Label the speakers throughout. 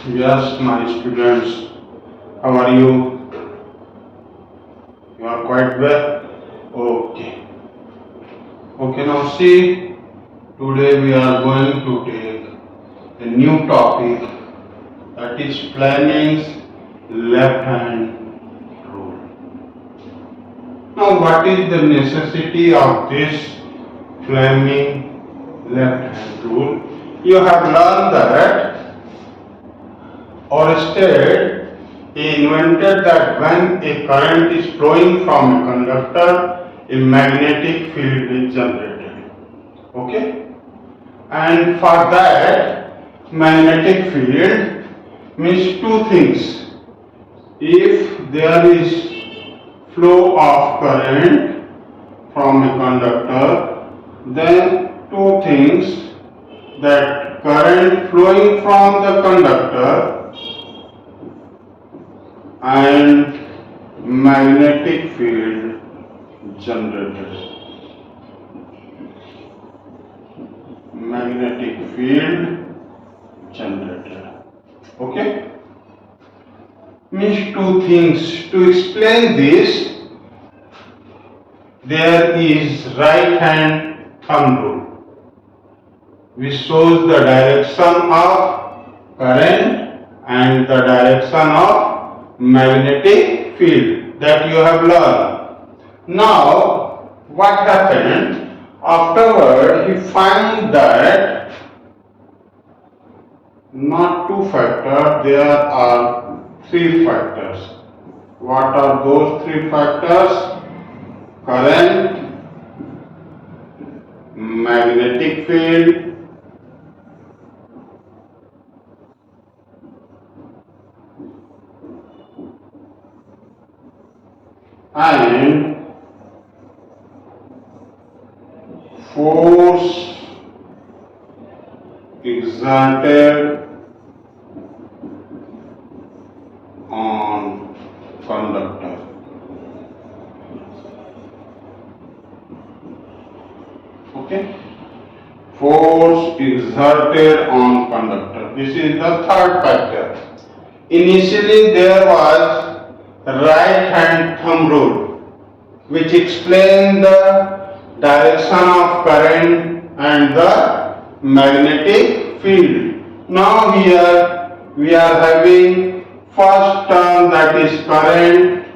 Speaker 1: Yes, my students, how are you? You are quite well? Okay. Okay, now see, today we are going to take a new topic, that is Fleming's left hand rule. Now, what is the necessity of this Fleming left hand rule? You have learned that Oersted he invented that when a current is flowing from a conductor, a magnetic field is generated. Okay? And for that, magnetic field means two things. If there is flow of current from a conductor, then two things, that current flowing from the conductor and magnetic field generated. Magnetic field generated. Okay? Means two things. To explain this, there is right hand thumb rule, which shows the direction of current and the direction of magnetic field that you have learned. Now, what happened? Afterward, he found that not two factors, there are three factors. What are those three factors? Current, magnetic field, and force exerted on conductor. Okay? Force exerted on conductor. This is the third factor. Initially there was right hand thumb rule, which explained the direction of current and the magnetic field. Now here we are having first term, that is current,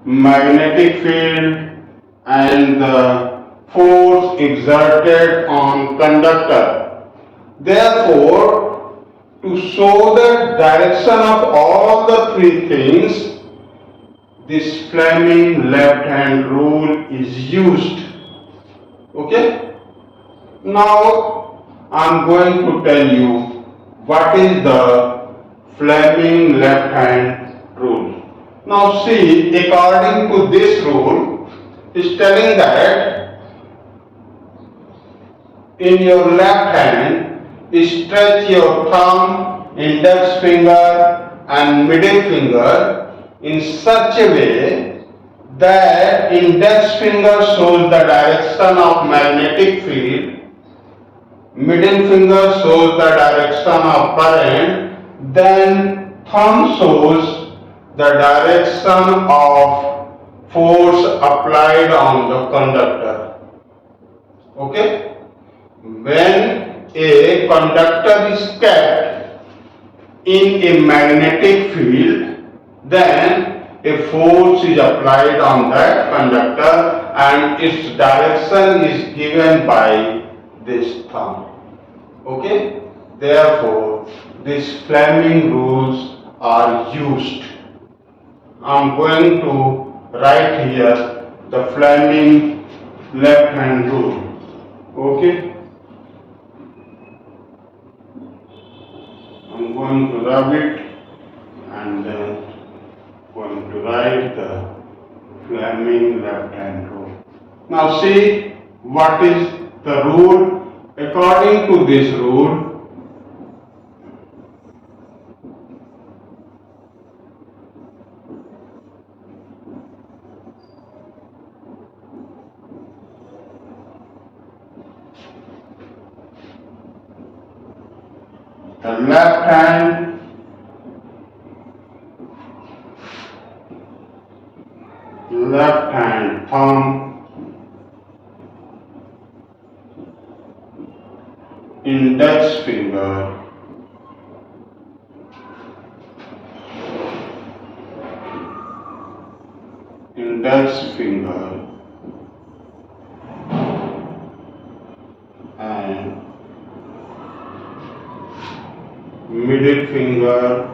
Speaker 1: magnetic field and the force exerted on conductor. Therefore, to show the direction of all the three things, this Fleming left hand rule is used. Okay? Now I am going to tell you what is the Fleming left hand rule. Now see, according to this rule, is telling that in your left hand, stretch your thumb, index finger and middle finger in such a way that index finger shows the direction of magnetic field, middle finger shows the direction of current, then thumb shows the direction of force applied on the conductor. Okay? When a conductor is kept in a magnetic field, then a force is applied on that conductor and its direction is given by this thumb. Okay? Therefore, these Fleming rules are used. I am going to write here the Fleming left hand rule. Okay? I am going to rub it and then going to write the Fleming left hand rule. Now see what is the rule. According to this rule, the left hand left hand thumb, index finger, and middle finger,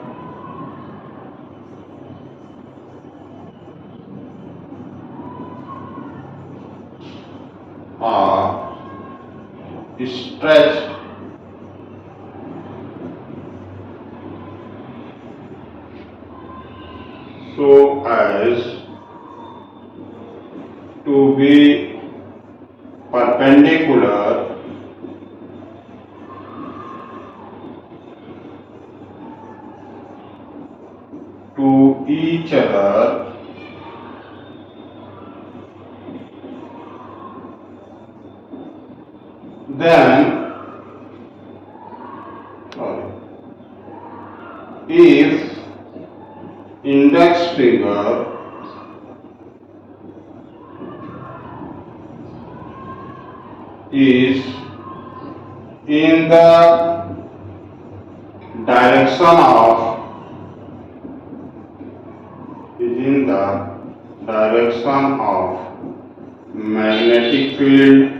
Speaker 1: are stretched so as to be perpendicular to each other, then if index finger is in the direction of magnetic field,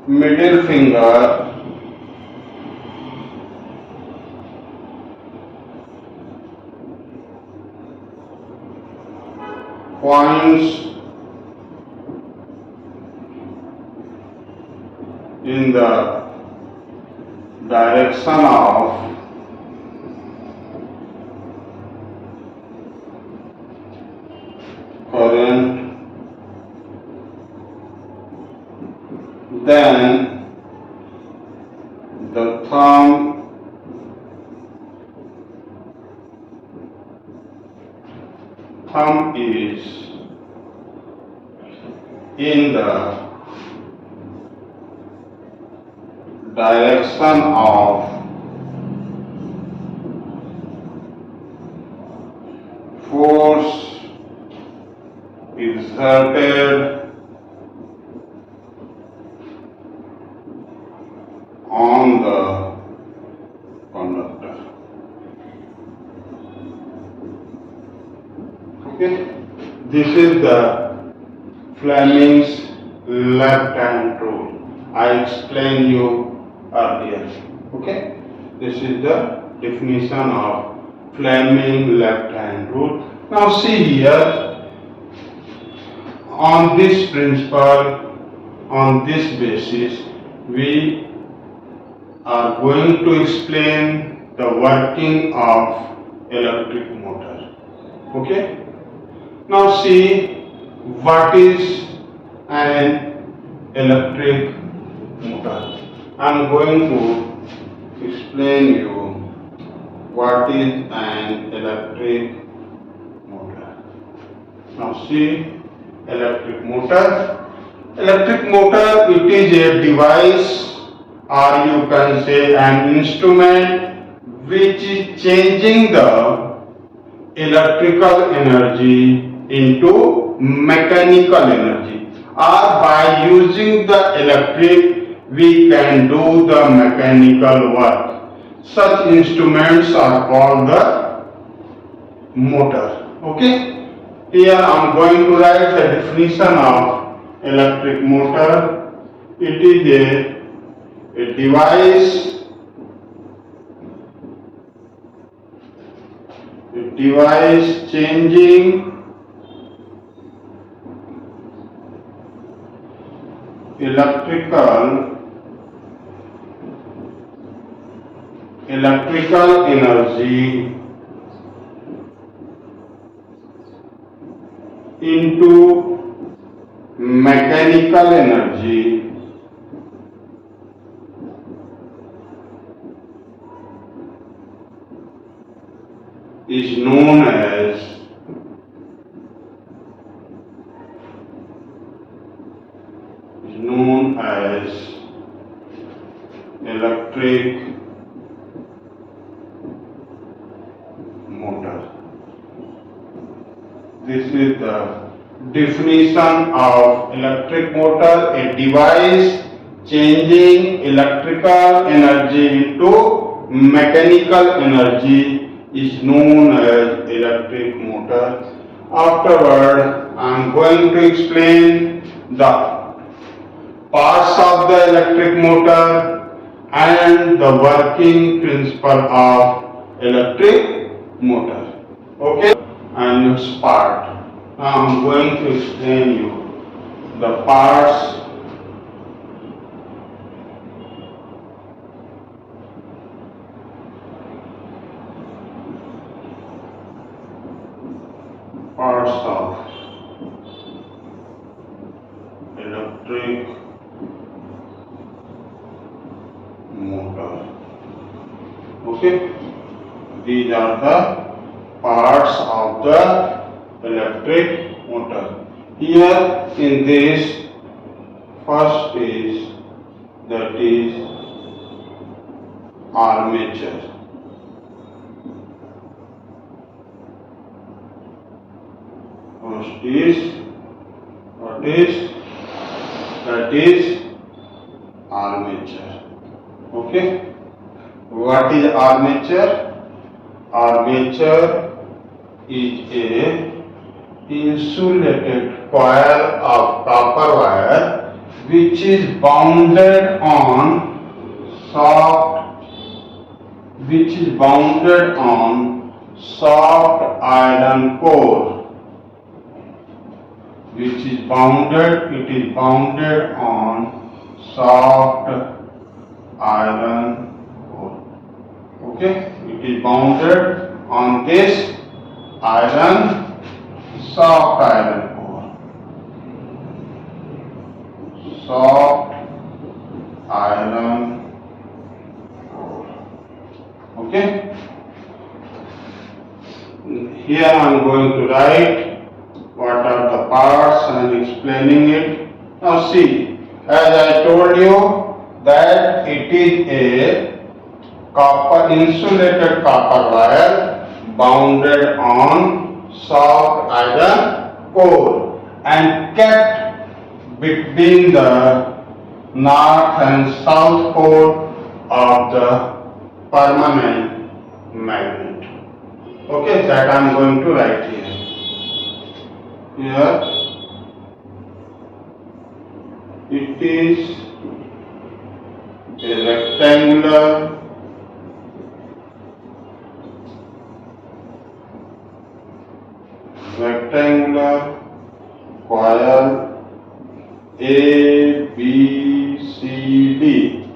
Speaker 1: middle finger points in the direction of current, then the thumb is in the direction of force exerted on the conductor. Okay, this is the Fleming's left hand rule. I explained you earlier. Okay, this is the definition of Fleming left hand rule. Now see here, on this principle, on this basis, we are going to explain the working of electric motor. Okay, now see what is an electric motor. I am going to explain you what is an electric motor. Now see, electric motor. Electric motor, it is a device, or you can say an instrument, which is changing the electrical energy into mechanical energy, or by using the electric we can do the mechanical work. Such instruments are called the motor. Okay, here I am going to write the definition of electric motor. It is a device changing electrical energy into mechanical energy is known as electric This is the definition of electric motor, a device changing electrical energy into mechanical energy is known as electric motor. Afterward, I am going to explain the parts of the electric motor and the working principle of electric motor. Okay? And its part. Now I am going to explain you the parts of electric motor. Okay, these are the parts of the electric motor. Here in this, first is that is armature. First is what is that is armature. Okay, what is armature? Armature is a insulated coil of copper wire which is bounded on soft iron core. It is bounded on soft iron core. Okay, it is bounded on this soft iron core. Soft iron core. Okay. Here I am going to write what are the parts and explaining it. Now see, as I told you that it is a insulated copper wire bounded on soft iron core and kept between the north and south pole of the permanent magnet. Okay, that I am going to write here. Here it is a rectangular coil A, B, C, D.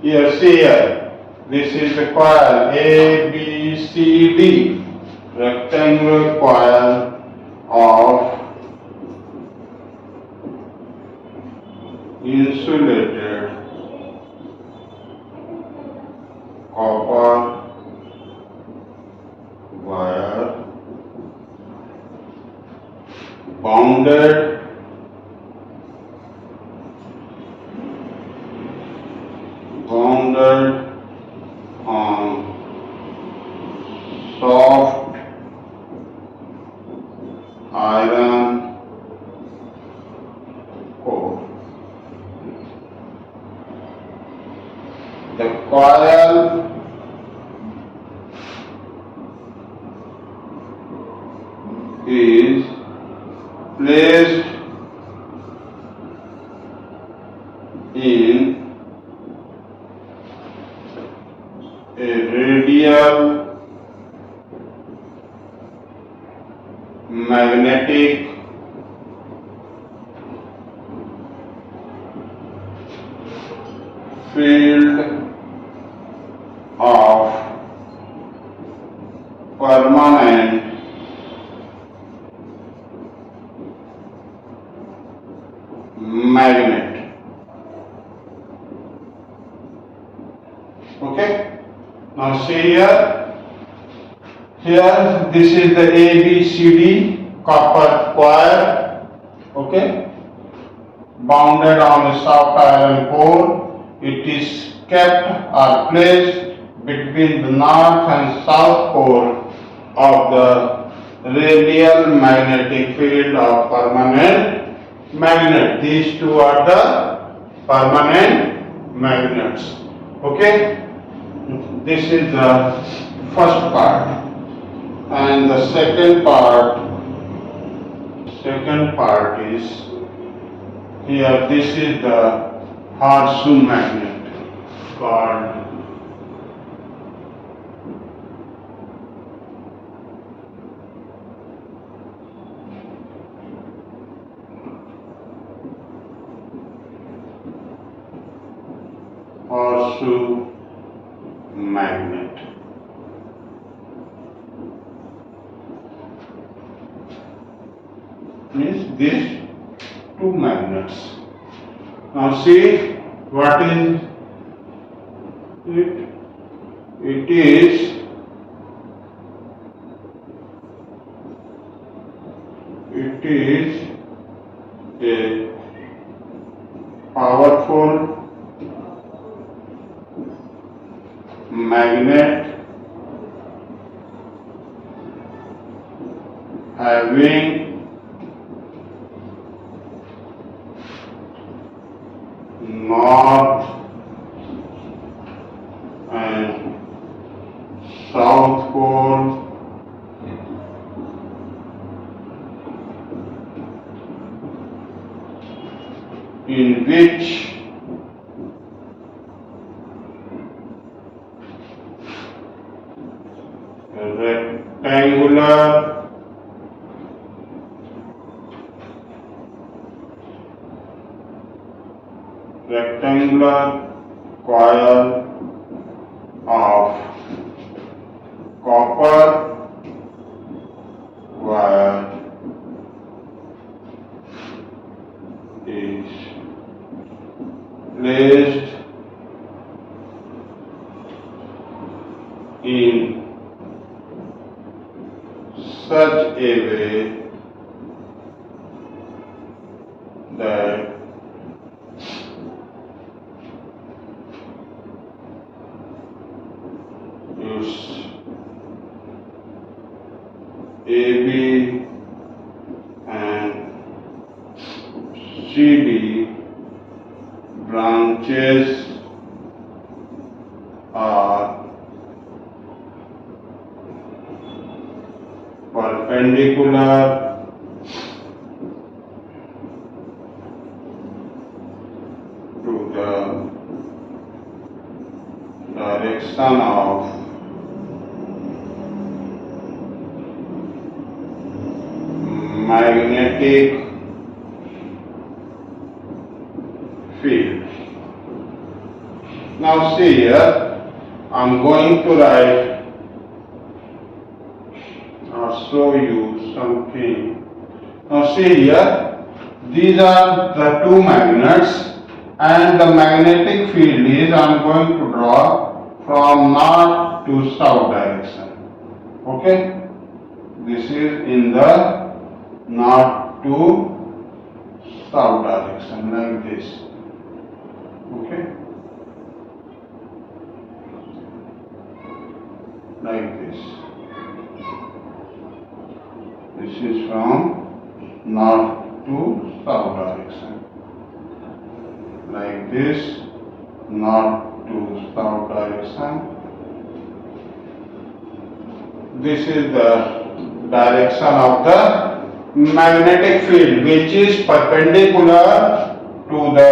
Speaker 1: Here, see here. This is the coil A, B, C, D. Rectangular coil of insulated copper wire bounded on soft iron core. The coil is placed in a radial magnetic field of permanent magnet. Okay, now see here. Here this is the ABCD copper coil. Okay, bounded on a soft iron core. It is kept or placed between the north and south pole of the radial magnetic field of permanent magnet. These two are the permanent magnets. Okay, this is the first part, and the second part is here. This is the horseshoe magnet called horseshoe magnet. Means these two magnets. Now see what is it? It is a powerful magnet having north and south pole in which rectangular coil of copper wire is placed in such a way that its AB and CD branches are perpendicular to the direction of magnetic field. Now see here, I am going to write or show you something. Now see here, these are the two magnets, and the magnetic field is I am going to draw from north to south direction. Okay, this is in the north to south direction, like this. Okay, like this. This is from north to south direction, like this, north to south direction. This is the direction of the magnetic field, which is perpendicular to the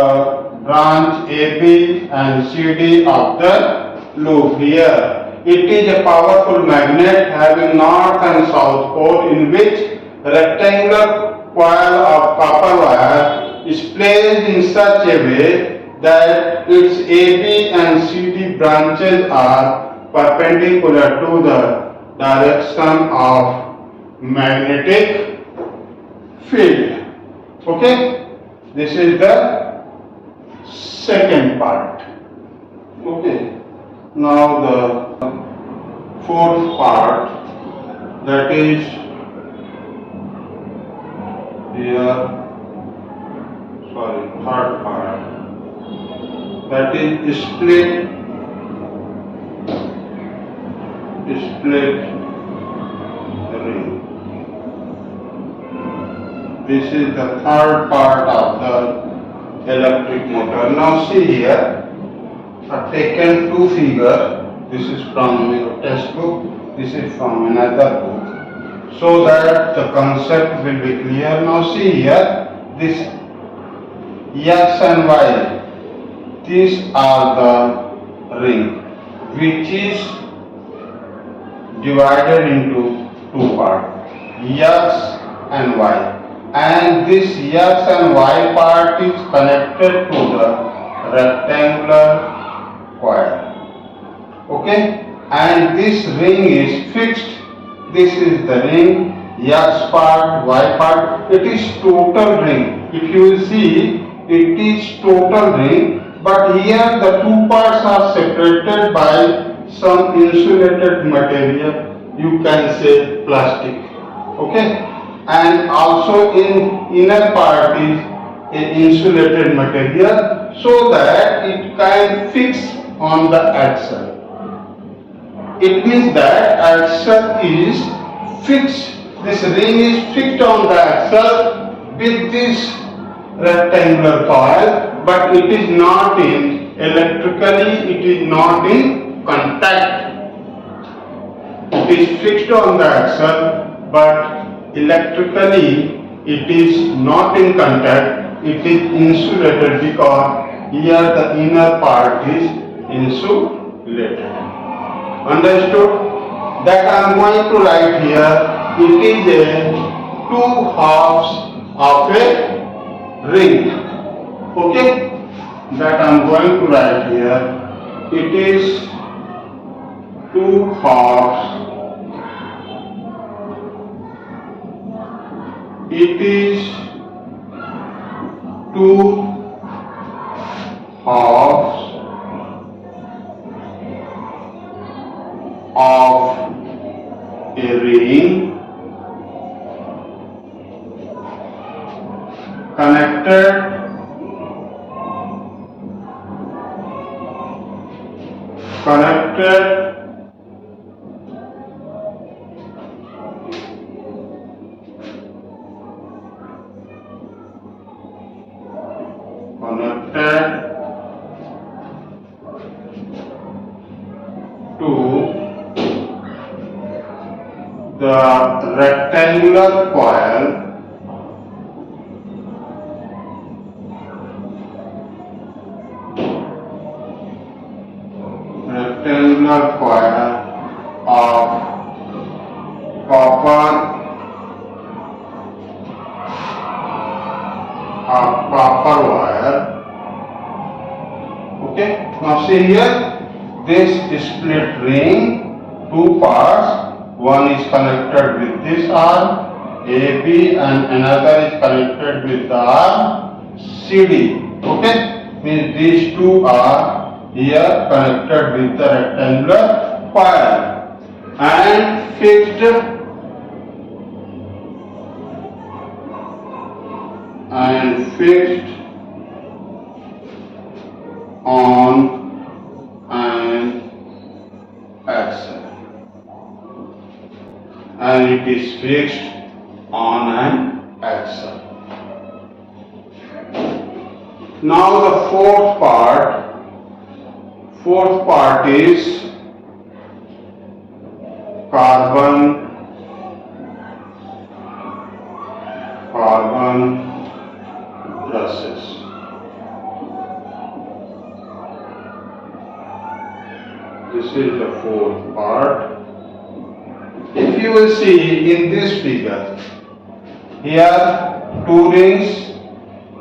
Speaker 1: branch AB and CD of the loop. Here it is a powerful magnet having north and south pole in which rectangular coil of copper wire is placed in such a way that its AB and CD branches are perpendicular to the direction of magnetic field. Okay, this is the second part. Okay, now the fourth part, that is here, third part, that is split ring. This is the third part of the electric motor. Now see here, I've taken two figures. This is from your textbook, this is from another book, so that the concept will be clear. Now see here, this X and Y, these are the ring, which is divided into two parts, X and Y. And this X and Y part is connected to the rectangular coil. Okay? And this ring is fixed. This is the ring, X part, Y part. It is total ring. If you will see, it is total ring. But here the two parts are separated by some insulated material. You can say plastic. Okay? And also in inner part is an insulated material so that it can fix on the axle. It means that axle is fixed, this ring is fixed on the axle with this rectangular coil, but it is not in electrically, it is not in contact. It is fixed on the axle, but electrically it is not in contact, it is insulated because here the inner part is insulated. Understood? That I am going to write here, it is a two halves of a ring. Okay? That I am going to write here, it is two halves. It is two halves of a ring connected to the rectangular coil of copper wire. Okay, now see here, this split ring, two parts, one is connected with this arm AB and another is connected with the arm CD. Okay, means these two are here connected with the rectangular coil and fixed on an axle, and it is fixed on an axle. Now the fourth part is carbon brushes. This is the fourth part. If you will see in this figure, here two rings,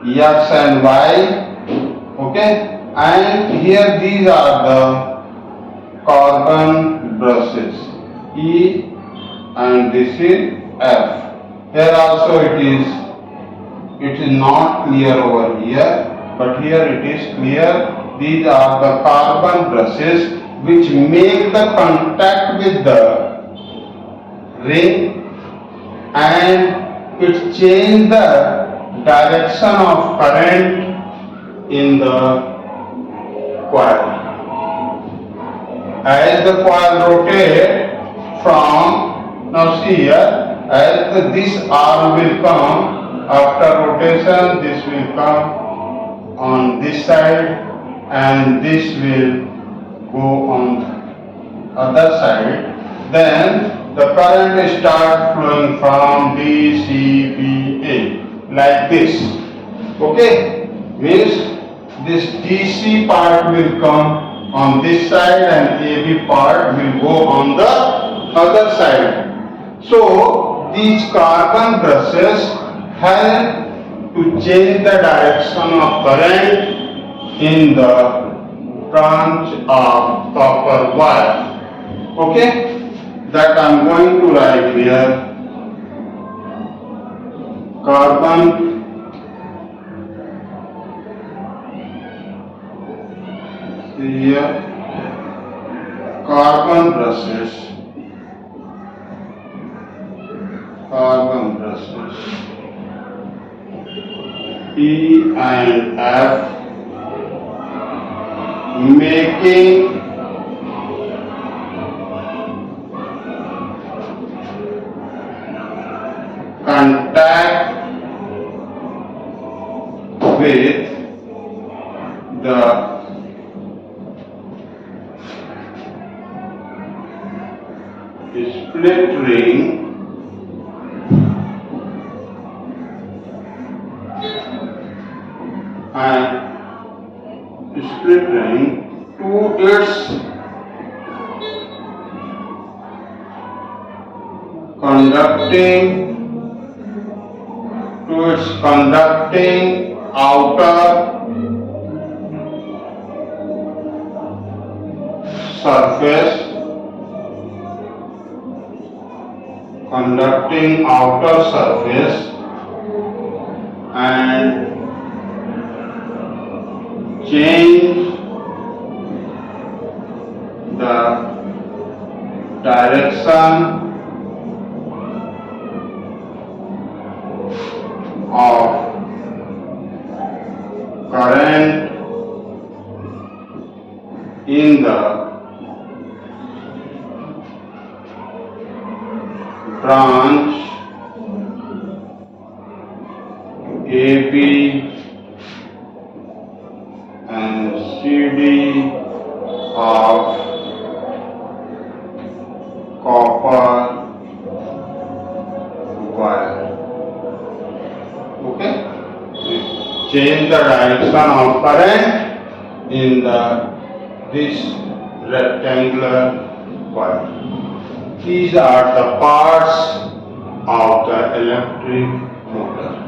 Speaker 1: X and Y, okay, and here these are the carbon brushes, E and this is F. Here also it is not clear over here, but here it is clear. These are the carbon brushes which make the contact with the ring and it changes the direction of current in the coil. As the coil rotates from, now see here, as this arm will come After rotation, this will come on this side and this will go on the other side. Then the current starts flowing from D, C, B, A like this. Okay? Means this DC part will come on this side and AB part will go on the other side. So these carbon brushes help to change the direction of current in the branch of copper wire. Okay? That I am going to write here. Carbon here, carbon brushes, E and F, making contact with the split ring and split ring to its conducting outer surface, and change the direction of current in the branch AB and CD of copper wire. Okay? Change the direction of current in this rectangular wire. These are the parts of the electric motor.